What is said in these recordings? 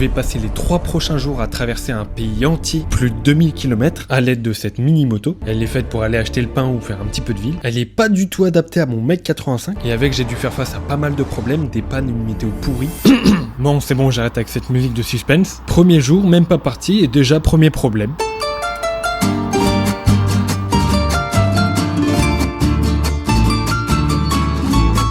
vais passer les 3 prochains jours à traverser un pays entier, plus de 2000 km, à l'aide de cette mini-moto. Elle est faite pour aller acheter le pain ou faire un petit peu de ville. Elle est pas du tout adaptée à mon 1m85 et avec j'ai dû faire face à pas mal de problèmes, des pannes et une météo pourrie. Bon, c'est bon, j'arrête avec cette musique de suspense. Premier jour, même pas parti et déjà premier problème.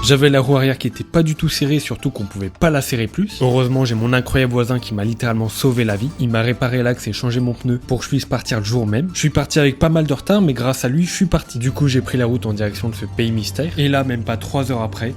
J'avais la roue arrière qui était pas du tout serrée, surtout qu'on pouvait pas la serrer plus. Heureusement, j'ai mon incroyable voisin qui m'a littéralement sauvé la vie. Il m'a réparé l'axe et changé mon pneu pour que je puisse partir le jour même. Je suis parti avec pas mal de retard, mais grâce à lui, je suis parti. Du coup, j'ai pris la route en direction de ce pays mystère. Et là, même pas 3 heures après...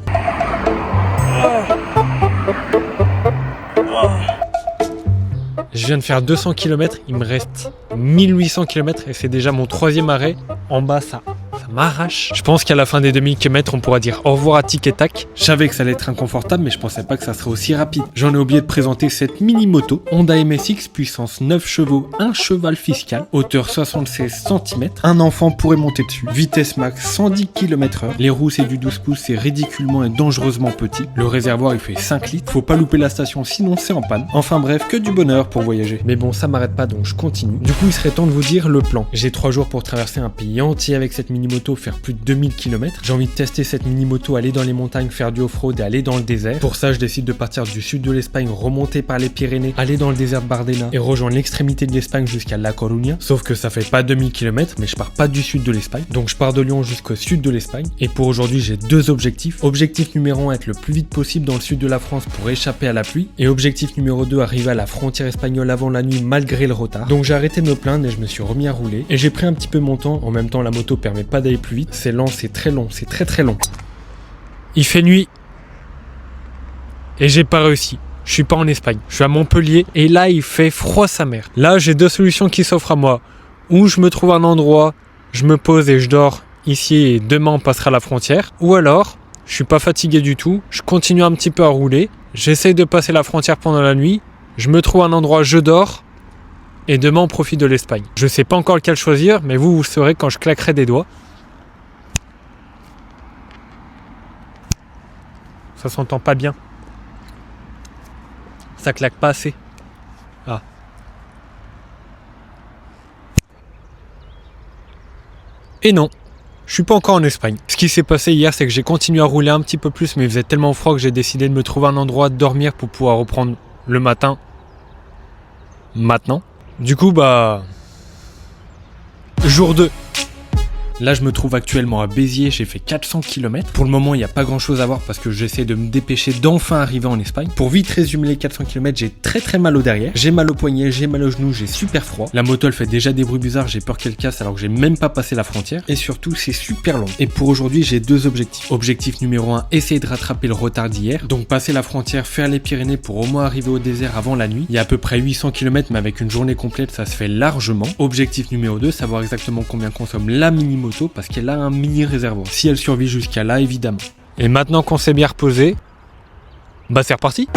Je viens de faire 200 km, il me reste 1800 km et c'est déjà mon 3e arrêt. En bas, ça m'arrache. Je pense qu'à la fin des 2000 km, on pourra dire au revoir à Tic et Tac. Je savais que ça allait être inconfortable, mais je pensais pas que ça serait aussi rapide. J'en ai oublié de présenter cette mini-moto. Honda MSX, puissance 9 chevaux, 1 cheval fiscal, hauteur 76 cm. Un enfant pourrait monter dessus. Vitesse max 110 km/h. Les roues, c'est du 12 pouces, c'est ridiculement et dangereusement petit. Le réservoir, il fait 5 litres. Faut pas louper la station, sinon c'est en panne. Enfin bref, que du bonheur pour voyager. Mais bon, ça m'arrête pas, donc je continue. Du coup, il serait temps de vous dire le plan. J'ai 3 jours pour traverser un pays entier avec cette mini-moto, faire plus de 2000 km. J'ai envie de tester cette mini-moto, aller dans les montagnes, faire du off-road et aller dans le désert. Pour ça, je décide de partir du sud de l'Espagne, remonter par les Pyrénées, aller dans le désert de Bardena et rejoindre l'extrémité de l'Espagne jusqu'à La Coruña. Sauf que ça fait pas 2000 km, mais je pars pas du sud de l'Espagne. Donc je pars de Lyon jusqu'au sud de l'Espagne. Et pour aujourd'hui, j'ai 2 objectifs. Objectif numéro 1, être le plus vite possible dans le sud de la France pour échapper à la pluie. Et objectif numéro 2, arriver à la frontière espagnole avant la nuit malgré le retard. Donc j'ai arrêté de me plaindre et je me suis remis à rouler. Et j'ai pris un petit peu mon temps. En même temps, la moto permet pas d'aller plus vite. C'est lent, c'est très long, c'est très long. Il fait nuit. Et j'ai pas réussi. Je suis pas en Espagne. Je suis à Montpellier. Et là, il fait froid sa mère. Là, j'ai 2 solutions qui s'offrent à moi. Ou je me trouve un endroit, je me pose et je dors ici et demain on passera la frontière. Ou alors, je suis pas fatigué du tout. Je continue un petit peu à rouler. J'essaye de passer la frontière pendant la nuit. Je me trouve un endroit, je dors. Et demain, on profite de l'Espagne. Je sais pas encore lequel choisir, mais vous saurez quand je claquerai des doigts. Ça s'entend pas bien. Ça claque pas assez. Ah. Et non, je suis pas encore en Espagne. Ce qui s'est passé hier, c'est que j'ai continué à rouler un petit peu plus, mais il faisait tellement froid que j'ai décidé de me trouver un endroit de dormir pour pouvoir reprendre le matin. Maintenant. Du coup, jour 2. Là, je me trouve actuellement à Béziers, j'ai fait 400 km. Pour le moment, il n'y a pas grand chose à voir parce que j'essaie de me dépêcher d'enfin arriver en Espagne. Pour vite résumer les 400 km, j'ai très mal au derrière. J'ai mal au poignet, j'ai mal au genou, j'ai super froid. La moto, elle fait déjà des bruits bizarres, j'ai peur qu'elle casse alors que j'ai même pas passé la frontière. Et surtout, c'est super long. Et pour aujourd'hui, j'ai 2 objectifs. Objectif numéro 1, essayer de rattraper le retard d'hier. Donc passer la frontière, faire les Pyrénées pour au moins arriver au désert avant la nuit. Il y a à peu près 800 km, mais avec une journée complète, ça se fait largement. Objectif numéro 2, savoir exactement combien consomme la mini-moto parce qu'elle a un mini réservoir. Si elle survit jusqu'à là, évidemment. Et maintenant qu'on s'est bien reposé, c'est reparti.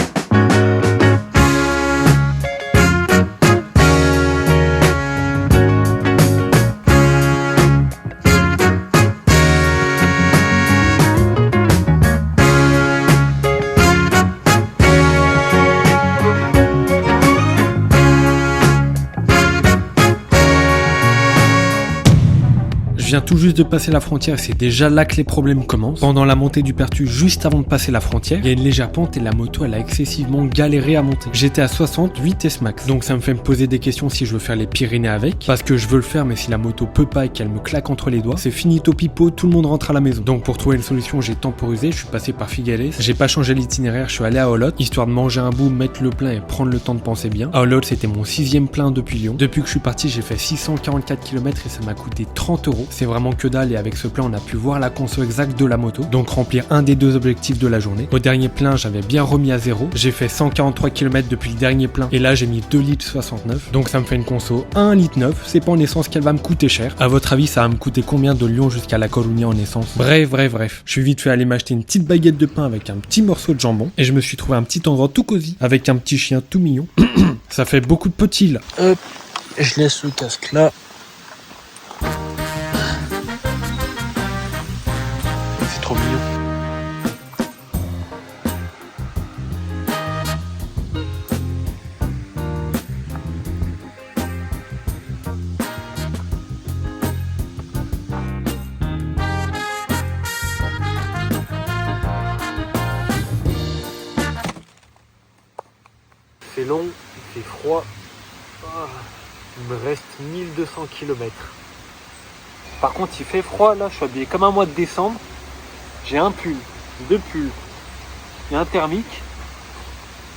Je viens tout juste de passer la frontière et c'est déjà là que les problèmes commencent. Pendant la montée du Pertus, juste avant de passer la frontière, il y a une légère pente et la moto elle a excessivement galéré à monter. J'étais à 60 vitesse max, donc ça me fait me poser des questions si je veux faire les Pyrénées avec, parce que je veux le faire mais si la moto peut pas et qu'elle me claque entre les doigts, c'est finito pipo, tout le monde rentre à la maison. Donc pour trouver une solution, j'ai temporisé, je suis passé par Figueres, j'ai pas changé l'itinéraire, je suis allé à Olot, histoire de manger un bout, mettre le plein et prendre le temps de penser bien. À Olot, c'était mon 6e plein depuis Lyon. Depuis que je suis parti, j'ai fait 644 km et ça m'a coûté 30 €. C'est vraiment que dalle et avec ce plein on a pu voir la conso exacte de la moto, donc remplir un des 2 objectifs de la journée. Au dernier plein j'avais bien remis à 0, j'ai fait 143 km depuis le dernier plein et là j'ai mis 2,69 litres, donc ça me fait une conso 1,9 litre, c'est pas en essence qu'elle va me coûter cher. À votre avis ça va me coûter combien de Lyon jusqu'à La Coruña en essence? Bref, je suis vite fait aller m'acheter une petite baguette de pain avec un petit morceau de jambon et je me suis trouvé un petit endroit tout cosy avec un petit chien tout mignon. Ça fait beaucoup de petits là. Hop, je laisse le casque là. Trop mignon. fait long, il fait froid. Il me reste 1200 km. Par contre, il fait froid là, je suis habillé comme un mois de décembre. J'ai un pull, 2 pulls, il y a un thermique.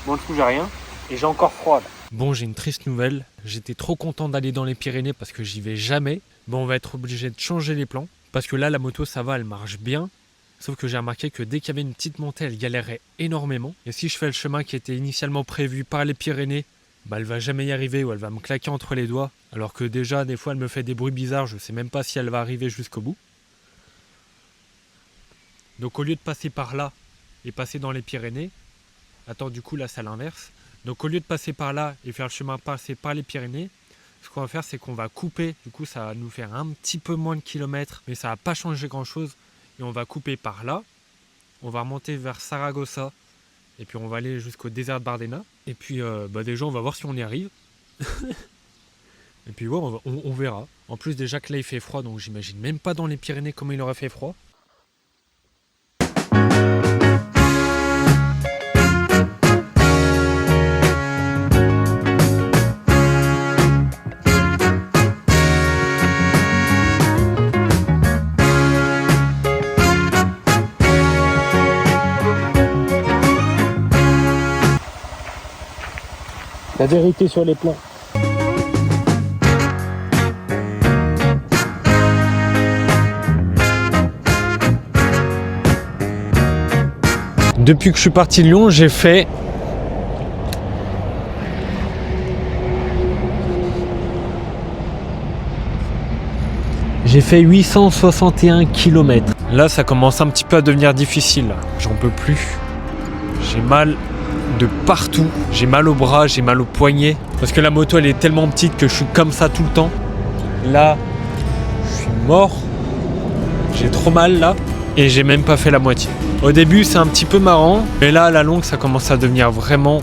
Bon, en dessous, j'ai rien. Et j'ai encore froid là. Bon, j'ai une triste nouvelle. J'étais trop content d'aller dans les Pyrénées parce que j'y vais jamais. Bon, on va être obligé de changer les plans. Parce que là, la moto, ça va, elle marche bien. Sauf que j'ai remarqué que dès qu'il y avait une petite montée, elle galérait énormément. Et si je fais le chemin qui était initialement prévu par les Pyrénées, elle va jamais y arriver ou elle va me claquer entre les doigts. Alors que déjà, des fois, elle me fait des bruits bizarres. Je sais même pas si elle va arriver jusqu'au bout. Donc au lieu de passer par là et passer dans les Pyrénées, attends, du coup là c'est à l'inverse. Donc au lieu de passer par là et faire le chemin passer par les Pyrénées, ce qu'on va faire c'est qu'on va couper. Du coup ça va nous faire un petit peu moins de kilomètres, mais ça va pas changer grand chose. Et on va couper par là. On va remonter vers Saragossa. Et puis on va aller jusqu'au désert de Bardena. Et puis déjà on va voir si on y arrive. Et puis ouais, on verra. En plus déjà que là il fait froid, donc j'imagine même pas dans les Pyrénées comment il aurait fait froid. La vérité sur les plans. Depuis que je suis parti de Lyon, j'ai fait J'ai fait 861 km. Là, ça commence un petit peu à devenir difficile. J'en peux plus. J'ai mal de partout. J'ai mal au bras, j'ai mal aux poignets. Parce que la moto, elle est tellement petite que je suis comme ça tout le temps. Là, je suis mort. J'ai trop mal là. Et j'ai même pas fait la moitié. Au début, c'est un petit peu marrant. Mais là, à la longue, ça commence à devenir vraiment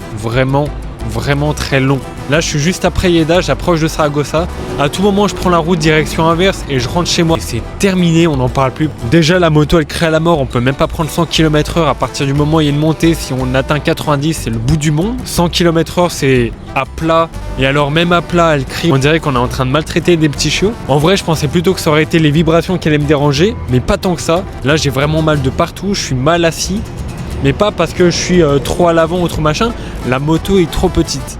très long. Là, je suis juste après Lleida, j'approche de Saragossa. À tout moment, je prends la route direction inverse et je rentre chez moi. Et c'est terminé, on n'en parle plus. Déjà, la moto, elle crée à la mort. On peut même pas prendre 100 km/h. À partir du moment où il y a une montée, si on atteint 90, c'est le bout du monde. 100 km/h, c'est à plat. Et alors, même à plat, elle crie. On dirait qu'on est en train de maltraiter des petits chiots. En vrai, je pensais plutôt que ça aurait été les vibrations qui allaient me déranger. Mais pas tant que ça. Là, j'ai vraiment mal de partout. Je suis mal assis. Mais pas parce que je suis trop à l'avant ou trop machin. La moto est trop petite.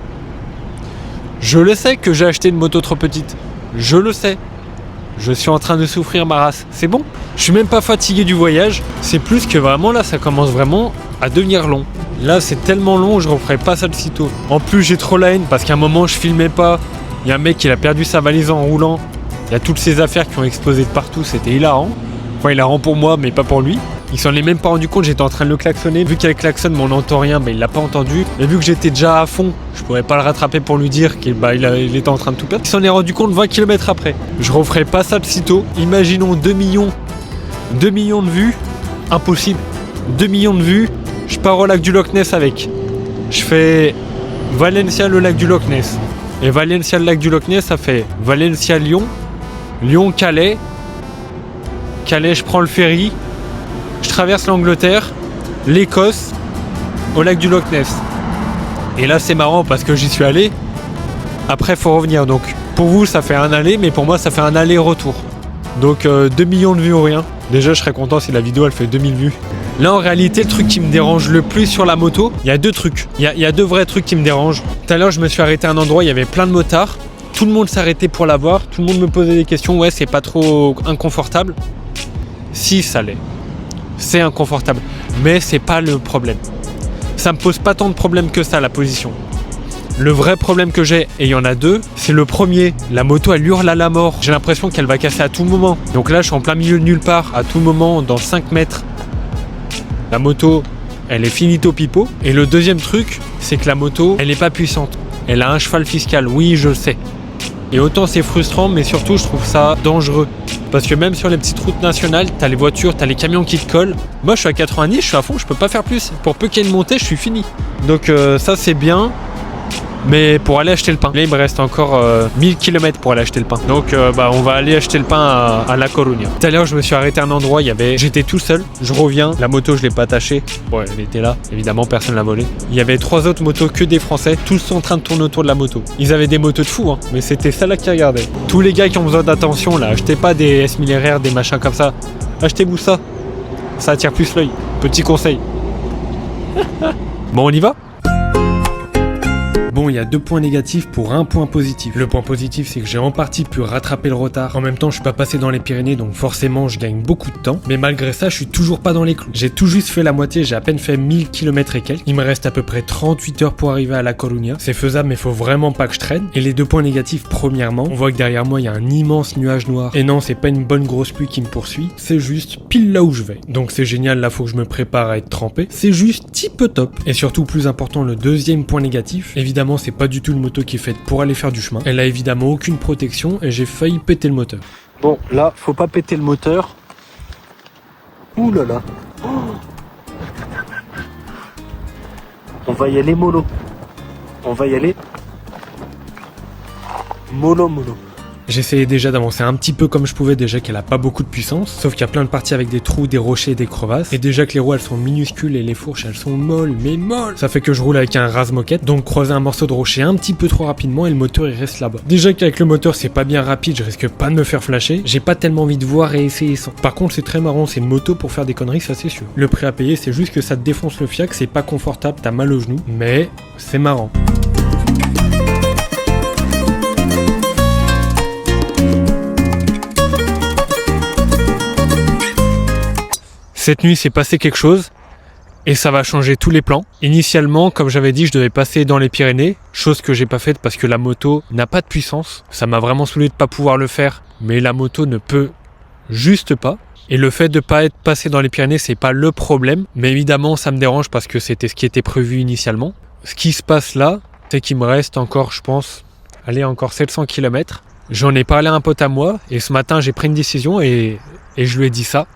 Je le sais que j'ai acheté une moto trop petite. Je le sais. Je suis en train de souffrir ma race. C'est bon. Je suis même pas fatigué du voyage. C'est plus que vraiment là, ça commence vraiment à devenir long. Là, c'est tellement long, je referai pas ça de sitôt. En plus, j'ai trop la haine parce qu'à un moment, je filmais pas. Il y a un mec qui a perdu sa valise en roulant. Il y a toutes ces affaires qui ont explosé de partout. C'était hilarant. Enfin, hilarant pour moi, mais pas pour lui. Il s'en est même pas rendu compte, j'étais en train de le klaxonner. Vu qu'il y a le klaxon, mais on n'entend rien, il l'a pas entendu. Et vu que j'étais déjà à fond, je pourrais pas le rattraper pour lui dire qu'il il était en train de tout perdre. Il s'en est rendu compte 20 km après. Je referai pas ça de sitôt. Imaginons 2 millions de vues. Impossible. 2 millions de vues. Je pars au lac du Loch Ness avec. Je fais Valencia, le lac du Loch Ness. Et Valencia, le lac du Loch Ness, ça fait Valencia, Lyon. Lyon, Calais. Calais, je prends le ferry. Je traverse l'Angleterre, l'Écosse, au lac du Loch Ness. Et là, c'est marrant parce que j'y suis allé. Après, il faut revenir. Donc, pour vous, ça fait un aller, mais pour moi, ça fait un aller-retour. Donc, 2 millions de vues ou rien. Déjà, je serais content si la vidéo, elle fait 2000 vues. Là, en réalité, le truc qui me dérange le plus sur la moto, il y a deux trucs. Il y a deux vrais trucs qui me dérangent. Tout à l'heure, je me suis arrêté à un endroit, il y avait plein de motards. Tout le monde s'arrêtait pour la voir. Tout le monde me posait des questions. Ouais, c'est pas trop inconfortable. Si, ça l'est. C'est inconfortable, mais c'est pas le problème. Ça me pose pas tant de problèmes que ça, la position. Le vrai problème que j'ai, et il y en a deux, c'est le premier. La moto, elle hurle à la mort. J'ai l'impression qu'elle va casser à tout moment. Donc là, je suis en plein milieu de nulle part, à tout moment, dans 5 mètres. La moto, elle est finito pipo. Et le deuxième truc, c'est que la moto, elle n'est pas puissante. Elle a un cheval fiscal, oui, je le sais. Et autant c'est frustrant, mais surtout je trouve ça dangereux. Parce que même sur les petites routes nationales, t'as les voitures, t'as les camions qui te collent. Moi je suis à 90, je suis à fond, je peux pas faire plus. Pour peu qu'il y ait une montée, je suis fini. Donc ça c'est bien. mais pour aller acheter le pain. Là, il me reste encore 1000 km pour aller acheter le pain. Donc, on va aller acheter le pain à La Coruña. Tout à l'heure, je me suis arrêté à un endroit, j'étais tout seul. Je reviens, la moto, je l'ai pas attachée. Bon, elle était là, évidemment, personne l'a volée. Il y avait 3 autres motos, que des Français, tous sont en train de tourner autour de la moto. Ils avaient des motos de fous, hein, mais c'était ça là qui regardait. Tous les gars qui ont besoin d'attention, là, achetez pas des S1000RR, des machins comme ça. Achetez-vous ça. Ça attire plus l'œil. Petit conseil. Bon, on y va ? Bon, il y a 2 points négatifs pour 1 point positif. Le point positif, c'est que j'ai en partie pu rattraper le retard. En même temps, je suis pas passé dans les Pyrénées, donc forcément, je gagne beaucoup de temps. Mais malgré ça, je suis toujours pas dans les clous. J'ai tout juste fait la moitié, j'ai à peine fait 1000 km et quelques. Il me reste à peu près 38 heures pour arriver à La Coruña. C'est faisable, mais faut vraiment pas que je traîne. Et les 2 points négatifs, premièrement, on voit que derrière moi, il y a un immense nuage noir. Et non, c'est pas une bonne grosse pluie qui me poursuit, c'est juste pile là où je vais. Donc c'est génial, là, faut que je me prépare à être trempé. C'est juste type top. Et surtout, plus important, le deuxième point négatif, évidemment, c'est pas du tout une moto qui est faite pour aller faire du chemin. Elle a évidemment aucune protection et j'ai failli péter le moteur. Bon, là, faut pas péter le moteur. Ouh là là. Oh. On va y aller mollo. On va y aller mollo. J'essayais déjà d'avancer un petit peu comme je pouvais, déjà qu'elle a pas beaucoup de puissance, sauf qu'il y a plein de parties avec des trous, des rochers et des crevasses, et déjà que les roues elles sont minuscules et les fourches elles sont molles, mais molles. Ça fait que je roule avec un rase-moquette, donc croiser un morceau de rocher un petit peu trop rapidement et le moteur il reste là-bas. Déjà qu'avec le moteur c'est pas bien rapide, je risque pas de me faire flasher, j'ai pas tellement envie de voir et essayer sans. Par contre c'est très marrant, c'est une moto pour faire des conneries, ça c'est sûr. Le prix à payer c'est juste que ça te défonce le fiac, c'est pas confortable, t'as mal au genou, mais c'est marrant. Cette nuit, s'est passé quelque chose et ça va changer tous les plans. Initialement, comme j'avais dit, je devais passer dans les Pyrénées, chose que j'ai pas faite parce que la moto n'a pas de puissance. Ça m'a vraiment saoulé de pas pouvoir le faire, mais la moto ne peut juste pas. Et le fait de pas être passé dans les Pyrénées, c'est pas le problème, mais évidemment, ça me dérange parce que c'était ce qui était prévu initialement. Ce qui se passe là, c'est qu'il me reste encore, je pense, encore 700 km. J'en ai parlé à un pote à moi et ce matin, j'ai pris une décision et je lui ai dit ça.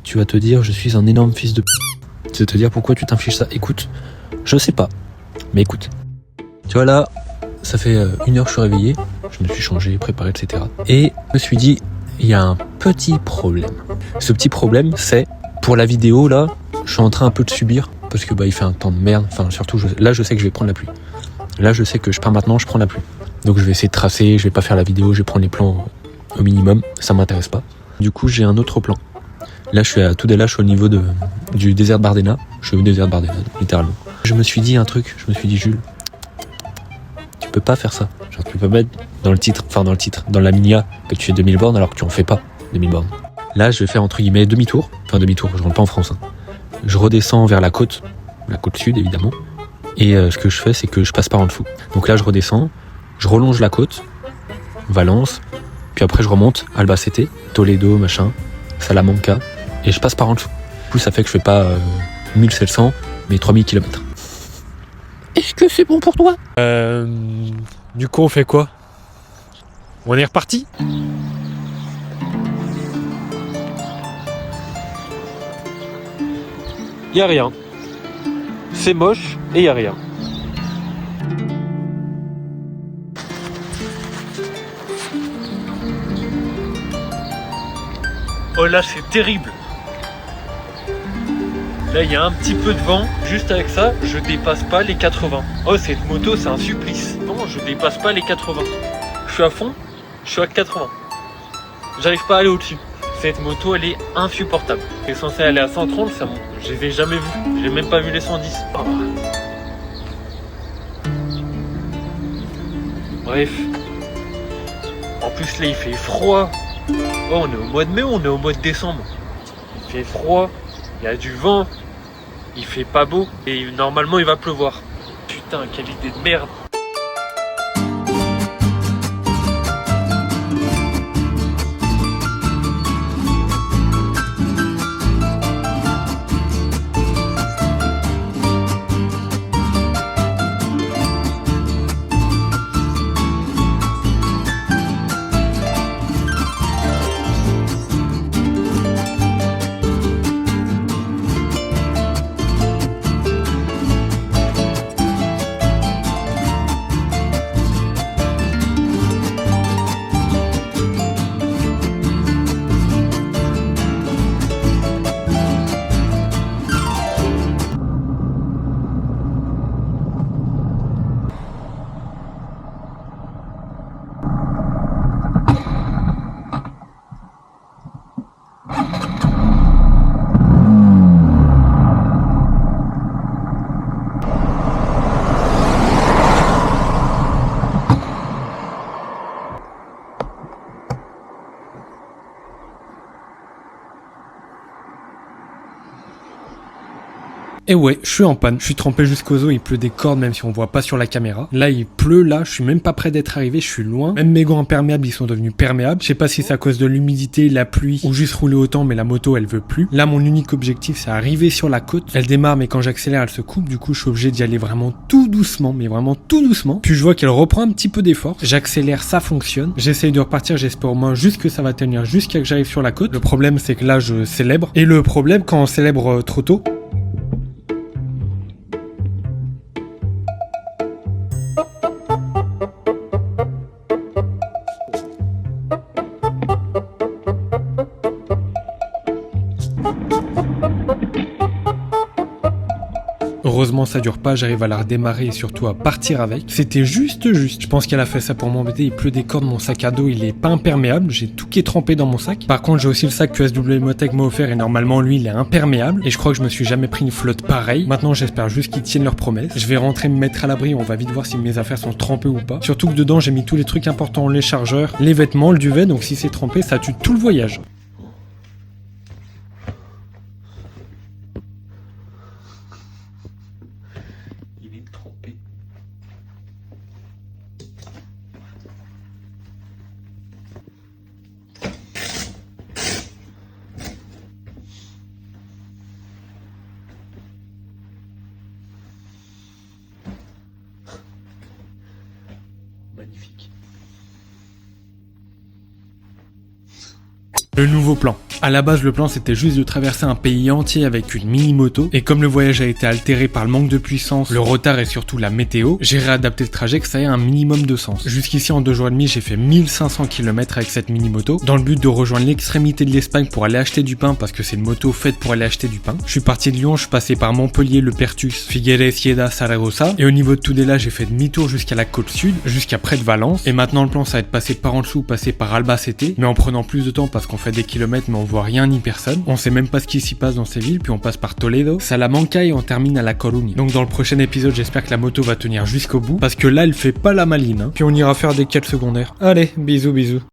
Tu vas te dire, je suis un énorme fils de p***. Tu vas te dire, pourquoi tu t'infliges ça? Écoute, je sais pas, mais écoute. Tu vois là, ça fait 1 heure que je suis réveillé, je me suis changé, préparé, etc. Et je me suis dit, il y a un petit problème. Ce petit problème, c'est, pour la vidéo là, je suis en train un peu de subir, parce que il fait un temps de merde, enfin surtout, là je sais que je vais prendre la pluie. Là je sais que je pars maintenant, je prends la pluie. Donc je vais essayer de tracer, je vais pas faire la vidéo, je vais prendre les plans au minimum, ça m'intéresse pas. Du coup j'ai un autre plan. Là, je suis à Tudela, je suis au niveau du désert de Bardena. Je suis au désert de Bardena, littéralement. Je me suis dit un truc, je me suis dit, Jules, tu peux pas faire ça. Genre, tu peux pas mettre dans la minia, que tu fais 2000 bornes alors que tu en fais pas 2000 bornes. Là, je vais faire entre guillemets demi-tour. Enfin, demi-tour, je rentre pas en France. Hein. Je redescends vers la côte sud, évidemment. Et ce que je fais, c'est que je passe par en dessous. Donc là, je redescends, je relonge la côte, Valence, puis après, je remonte, Albacete, Toledo, machin, Salamanca. Et je passe par en dessous. Du coup, ça fait que je fais pas 1700, mais 3000 km. Est-ce que c'est bon pour toi? Du coup, on fait quoi? On est reparti? Y a rien. C'est moche et y a rien. Oh là, c'est terrible. Là, il y a un petit peu de vent. Juste avec ça, je dépasse pas les 80. Oh, cette moto, c'est un supplice. Non, je dépasse pas les 80. Je suis à fond, je suis à 80. J'arrive pas à aller au-dessus. Cette moto, elle est insupportable. Elle est censée aller à 130, ça monte. Je les ai jamais vus. J'ai même pas vu les 110. Oh. Bref. En plus, là, il fait froid. Oh, on est au mois de mai ou on est au mois de décembre? Il fait froid, il y a du vent, il fait pas beau et normalement il va pleuvoir. Putain, quelle idée de merde. Et ouais, je suis en panne, je suis trempé jusqu'aux os, il pleut des cordes même si on voit pas sur la caméra. Là il pleut, là je suis même pas près d'être arrivé, je suis loin. Même mes gants imperméables ils sont devenus perméables. Je sais pas si c'est à cause de l'humidité, la pluie ou juste rouler autant, mais la moto elle veut plus. Là mon unique objectif c'est arriver sur la côte. Elle démarre mais quand j'accélère elle se coupe, du coup je suis obligé d'y aller vraiment tout doucement, mais vraiment tout doucement. Puis je vois qu'elle reprend un petit peu d'effort. J'accélère, ça fonctionne. J'essaye de repartir, j'espère au moins juste que ça va tenir jusqu'à que j'arrive sur la côte. Le problème c'est que là je célèbre. Et le problème quand on célèbre trop tôt, heureusement ça dure pas, j'arrive à la redémarrer et surtout à partir avec. C'était juste. Je pense qu'elle a fait ça pour m'embêter, il pleut des cordes, mon sac à dos il est pas imperméable, j'ai tout qui est trempé dans mon sac. Par contre j'ai aussi le sac que SW Motech m'a offert et normalement lui il est imperméable et je crois que je me suis jamais pris une flotte pareille. Maintenant j'espère juste qu'ils tiennent leurs promesses. Je vais rentrer me mettre à l'abri, on va vite voir si mes affaires sont trempées ou pas. Surtout que dedans j'ai mis tous les trucs importants, les chargeurs, les vêtements, le duvet, donc si c'est trempé ça tue tout le voyage. Il est trempé. Magnifique. Le nouveau plan. À la base, le plan c'était juste de traverser un pays entier avec une mini-moto, et comme le voyage a été altéré par le manque de puissance, le retard et surtout la météo, j'ai réadapté le trajet que ça ait un minimum de sens. Jusqu'ici en 2 jours et demi, j'ai fait 1500 km avec cette mini-moto, dans le but de rejoindre l'extrémité de l'Espagne pour aller acheter du pain, parce que c'est une moto faite pour aller acheter du pain. Je suis parti de Lyon, je suis passé par Montpellier, Le Pertus, Figueres, Lleida, Saragossa, et au niveau de Tudela, j'ai fait demi-tour jusqu'à la côte sud, jusqu'à près de Valence, et maintenant le plan ça va être passer par en dessous, passer par Albacete, mais en prenant plus de temps parce qu'on fait des kilomètres mais on voit rien ni personne. On sait même pas ce qui s'y passe dans ces villes, puis on passe par Toledo, Salamanca et on termine à La Coruña. Donc dans le prochain épisode, j'espère que la moto va tenir jusqu'au bout, parce que là elle fait pas la maline, hein. Puis on ira faire des quêtes secondaires. Allez, bisous.